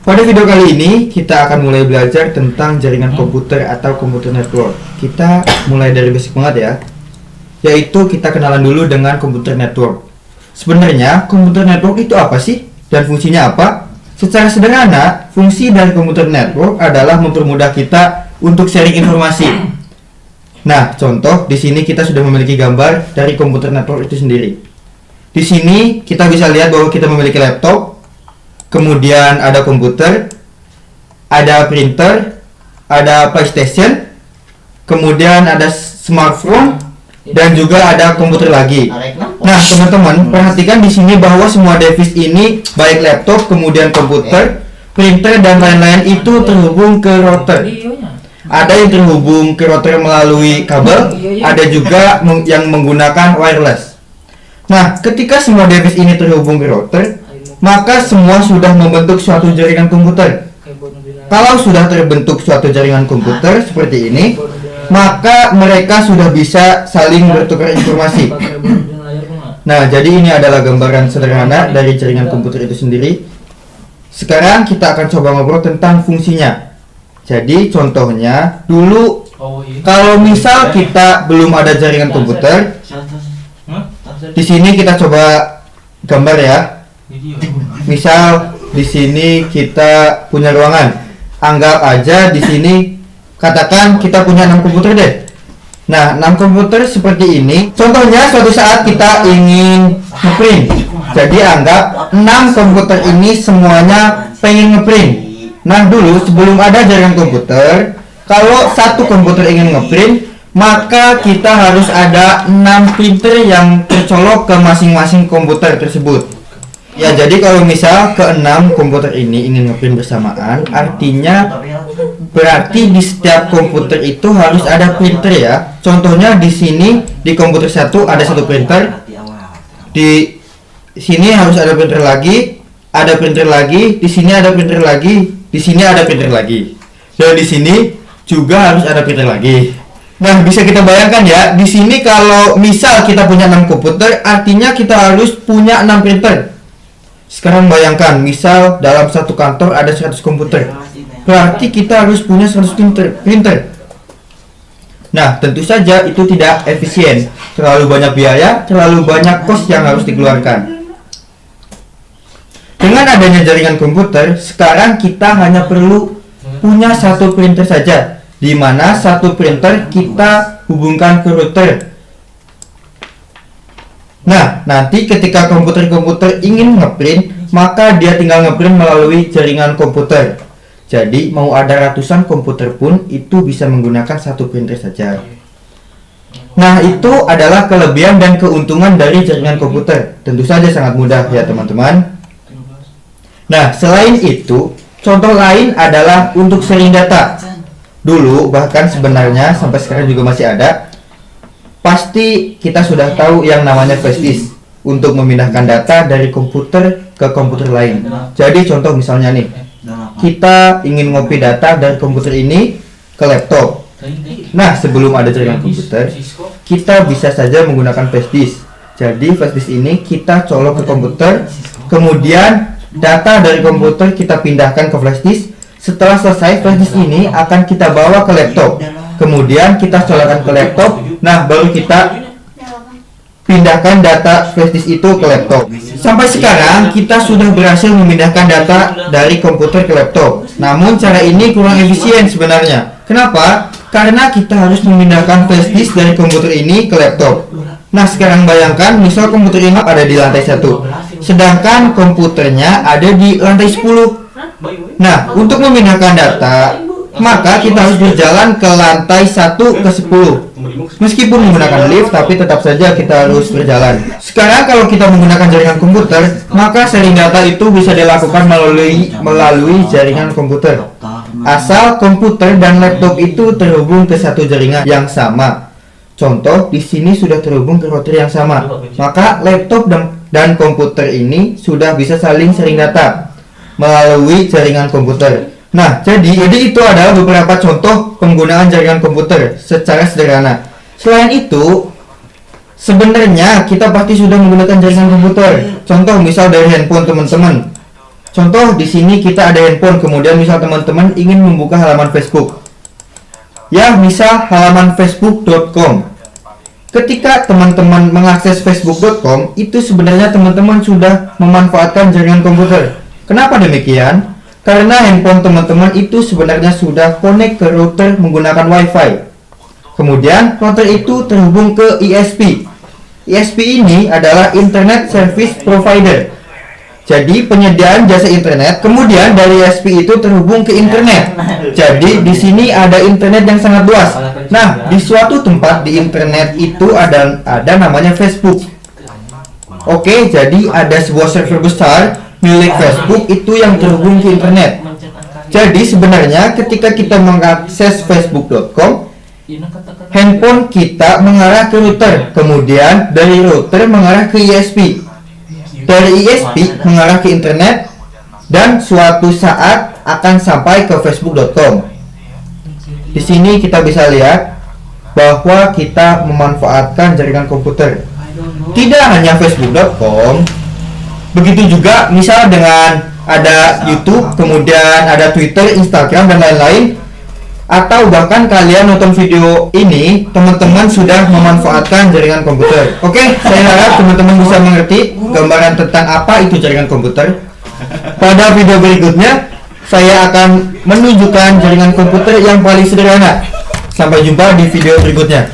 Pada video kali ini kita akan mulai belajar tentang jaringan komputer atau komputer network. Kita mulai dari basic banget ya, yaitu kita kenalan dulu dengan komputer network. Sebenarnya komputer network itu apa sih dan fungsinya apa? Secara sederhana, fungsi dari komputer network adalah mempermudah kita untuk sharing informasi. Nah, contoh di sini kita sudah memiliki gambar dari komputer network itu sendiri. Di sini kita bisa lihat bahwa kita memiliki laptop, kemudian ada komputer, ada printer, ada PlayStation, kemudian ada smartphone, dan juga ada komputer lagi. Nah, teman-teman, perhatikan di sini bahwa semua device ini, baik laptop, kemudian komputer, printer, dan lain-lain itu terhubung ke router. Ada yang terhubung ke router melalui kabel, ada juga yang menggunakan wireless. Nah, ketika semua device ini terhubung ke router, maka semua sudah membentuk suatu jaringan komputer. Kalau sudah terbentuk suatu jaringan komputer seperti ini, maka mereka sudah bisa saling bertukar informasi. Nah, jadi ini adalah gambaran sederhana dari jaringan komputer itu sendiri. Sekarang kita akan coba ngobrol tentang fungsinya. Jadi contohnya dulu, kalau misal kita belum ada jaringan komputer, di sini kita coba gambar ya. Misal di sini kita punya ruangan. Anggap aja di sini katakan kita punya 6 komputer deh. Nah, 6 komputer seperti ini. Contohnya suatu saat kita ingin ngeprint. Jadi anggap 6 komputer ini semuanya pengen ngeprint. Nah, dulu sebelum ada jaringan komputer, kalau satu komputer ingin ngeprint, maka kita harus ada 6 printer yang tercolok ke masing-masing komputer tersebut. Ya, jadi kalau misal ke-6 komputer ini ingin ngeprint bersamaan, artinya berarti di setiap komputer itu harus ada printer ya. Contohnya di sini di komputer satu ada satu printer. Di sini harus ada printer lagi, ada printer lagi, di sini ada printer lagi, di sini ada printer lagi. Dan di sini juga harus ada printer lagi. Nah, bisa kita bayangkan ya, di sini kalau misal kita punya 6 komputer, artinya kita harus punya 6 printer. Sekarang bayangkan, misal dalam satu kantor ada 100 komputer, berarti kita harus punya 100 printer. Nah, tentu saja itu tidak efisien, terlalu banyak biaya, terlalu banyak kos yang harus dikeluarkan. Dengan adanya jaringan komputer, sekarang kita hanya perlu punya satu printer saja, di mana satu printer kita hubungkan ke router. Nah, nanti ketika komputer-komputer ingin ngeprint, maka dia tinggal ngeprint melalui jaringan komputer. Jadi, mau ada ratusan komputer pun itu bisa menggunakan satu printer saja. Nah, itu adalah kelebihan dan keuntungan dari jaringan komputer. Tentu saja sangat mudah ya, teman-teman. Nah, selain itu, contoh lain adalah untuk sharing data. Dulu, bahkan sebenarnya sampai sekarang juga masih ada. Pasti kita sudah tahu yang namanya flash disk untuk memindahkan data dari komputer ke komputer lain. Jadi contoh misalnya nih, kita ingin ngopi data dari komputer ini ke laptop. Nah, sebelum ada jaringan komputer, kita bisa saja menggunakan flash disk. Jadi flash disk ini kita colok ke komputer, kemudian data dari komputer kita pindahkan ke flash disk. Setelah selesai, flash disk ini akan kita bawa ke laptop. Kemudian kita colokkan ke laptop. Nah, baru kita pindahkan data flash disk itu ke laptop. Sampai sekarang kita sudah berhasil memindahkan data dari komputer ke laptop. Namun cara ini kurang efisien sebenarnya. Kenapa? Karena kita harus memindahkan flash disk dari komputer ini ke laptop. Nah, sekarang bayangkan misal komputer ini ada di lantai 1, sedangkan komputernya ada di lantai 10. Nah, untuk memindahkan data, maka kita harus berjalan ke lantai 1 ke 10. Meskipun menggunakan lift, tapi tetap saja kita harus berjalan. Sekarang kalau kita menggunakan jaringan komputer, maka sharing data itu bisa dilakukan melalui jaringan komputer. Asal komputer dan laptop itu terhubung ke satu jaringan yang sama. Contoh, di sini sudah terhubung ke router yang sama. Maka laptop dan komputer ini sudah bisa saling sharing data melalui jaringan komputer. Nah, jadi itu adalah beberapa contoh penggunaan jaringan komputer secara sederhana. Selain itu, sebenarnya kita pasti sudah menggunakan jaringan komputer. Contoh misal dari handphone teman-teman. Contoh di sini kita ada handphone, kemudian misal teman-teman ingin membuka halaman Facebook. Ya, misal halaman facebook.com. Ketika teman-teman mengakses facebook.com, itu sebenarnya teman-teman sudah memanfaatkan jaringan komputer. Kenapa demikian? Karena handphone teman-teman itu sebenarnya sudah connect ke router menggunakan WiFi. Kemudian router itu terhubung ke ISP. ISP ini adalah Internet Service Provider. Jadi penyediaan jasa internet, kemudian dari ISP itu terhubung ke internet. Jadi di sini ada internet yang sangat luas. Nah, di suatu tempat di internet itu ada namanya Facebook. Oke, jadi ada sebuah server besar milik Facebook itu yang terhubung ke internet. Jadi sebenarnya ketika kita mengakses facebook.com, handphone kita mengarah ke router, kemudian dari router mengarah ke ISP. Dari ISP mengarah ke internet, dan suatu saat akan sampai ke facebook.com. Di sini kita bisa lihat bahwa kita memanfaatkan jaringan komputer. Tidak hanya facebook.com, begitu juga misal dengan ada YouTube, kemudian ada Twitter, Instagram, dan lain-lain. Atau bahkan kalian nonton video ini, teman-teman sudah memanfaatkan jaringan komputer. Oke, saya harap teman-teman bisa mengerti gambaran tentang apa itu jaringan komputer. Pada video berikutnya, saya akan menunjukkan jaringan komputer yang paling sederhana. Sampai jumpa di video berikutnya.